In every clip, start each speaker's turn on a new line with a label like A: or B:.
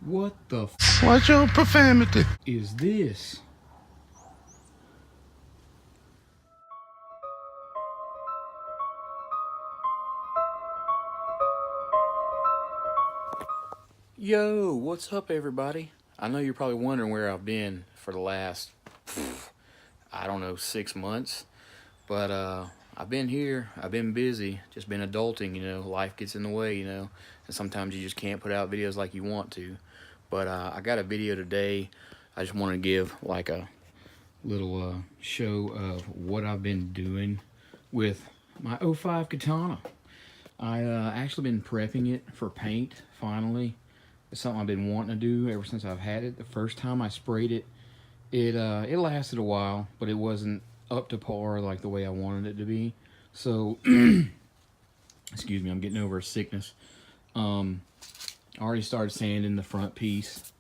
A: What the
B: Watch your profanity.
A: is this? Yo, what's up everybody? I know you're probably wondering where I've been for the last, I don't know, 6 months. But I've been here, I've been busy, just been adulting, life gets in the way, and sometimes you just can't put out videos like you want to. But I got a video today. I just want to give like a little show of what I've been doing with my '05 Katana. I actually been prepping it for paint, finally. It's something I've been wanting to do ever since I've had it. The first time I sprayed it, it lasted a while, but it wasn't up to par like the way I wanted it to be. So, excuse me, I'm getting over a sickness. I already started sanding the front piece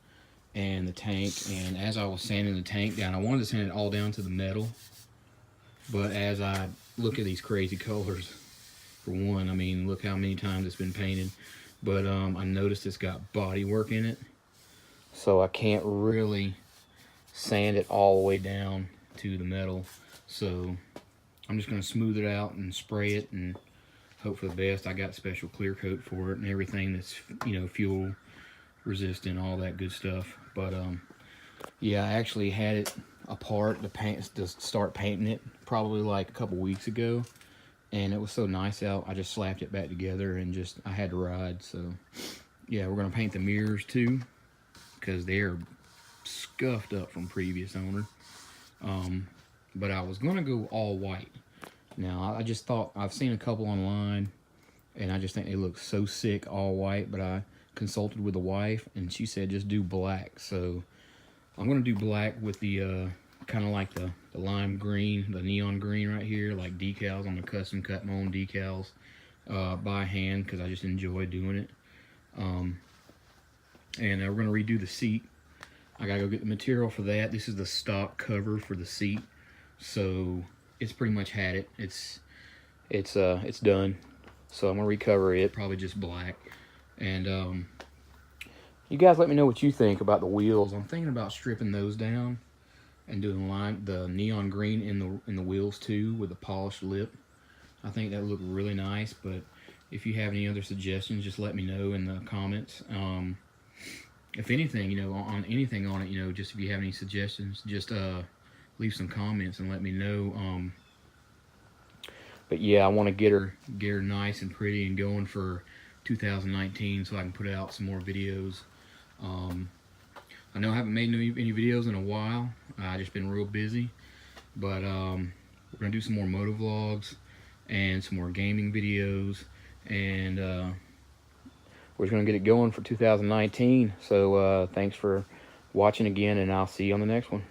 A: and the tank, and as I was sanding the tank down, I wanted to sand it all down to the metal, but as I look at these crazy colors, for one, I mean, look how many times it's been painted, but I noticed it's got body work in it, so I can't really sand it all the way down to the metal. So I'm just going to smooth it out and spray it and hope for the best. I got special clear coat for it and everything that's, fuel resistant, all that good stuff. But yeah, I actually had it apart to start painting it probably like a couple weeks ago, and it was so nice out, I just slapped it back together and I had to ride. So yeah, we're going to paint the mirrors too, because they're scuffed up from previous owner. But I was gonna go all white. Now I just thought, I've seen a couple online and I just think they look so sick all white, but I consulted with the wife and she said just do black. So I'm gonna do black with the kind of like the lime green, the neon green right here, like decals. I'm gonna custom cut my own decals by hand because I just enjoy doing it. And we're gonna redo the seat. I gotta go get the material for that. This is the stock cover for the seat, so it's pretty much had it. It's done. So I'm gonna recover it, probably just black. And you guys let me know what you think about the wheels. I'm thinking about stripping those down and doing the neon green in the wheels too, with a polished lip. I think that would look really nice. But if you have any other suggestions, just let me know in the comments. If anything, on anything on it, just if you have any suggestions, just leave some comments and let me know. But yeah, I want to get her nice and pretty and going for 2019, so I can put out some more videos. I know I haven't made any videos in a while. I just been real busy, but we're gonna do some more moto vlogs and some more gaming videos, and we're just gonna get it going for 2019. So thanks for watching again, and I'll see you on the next one.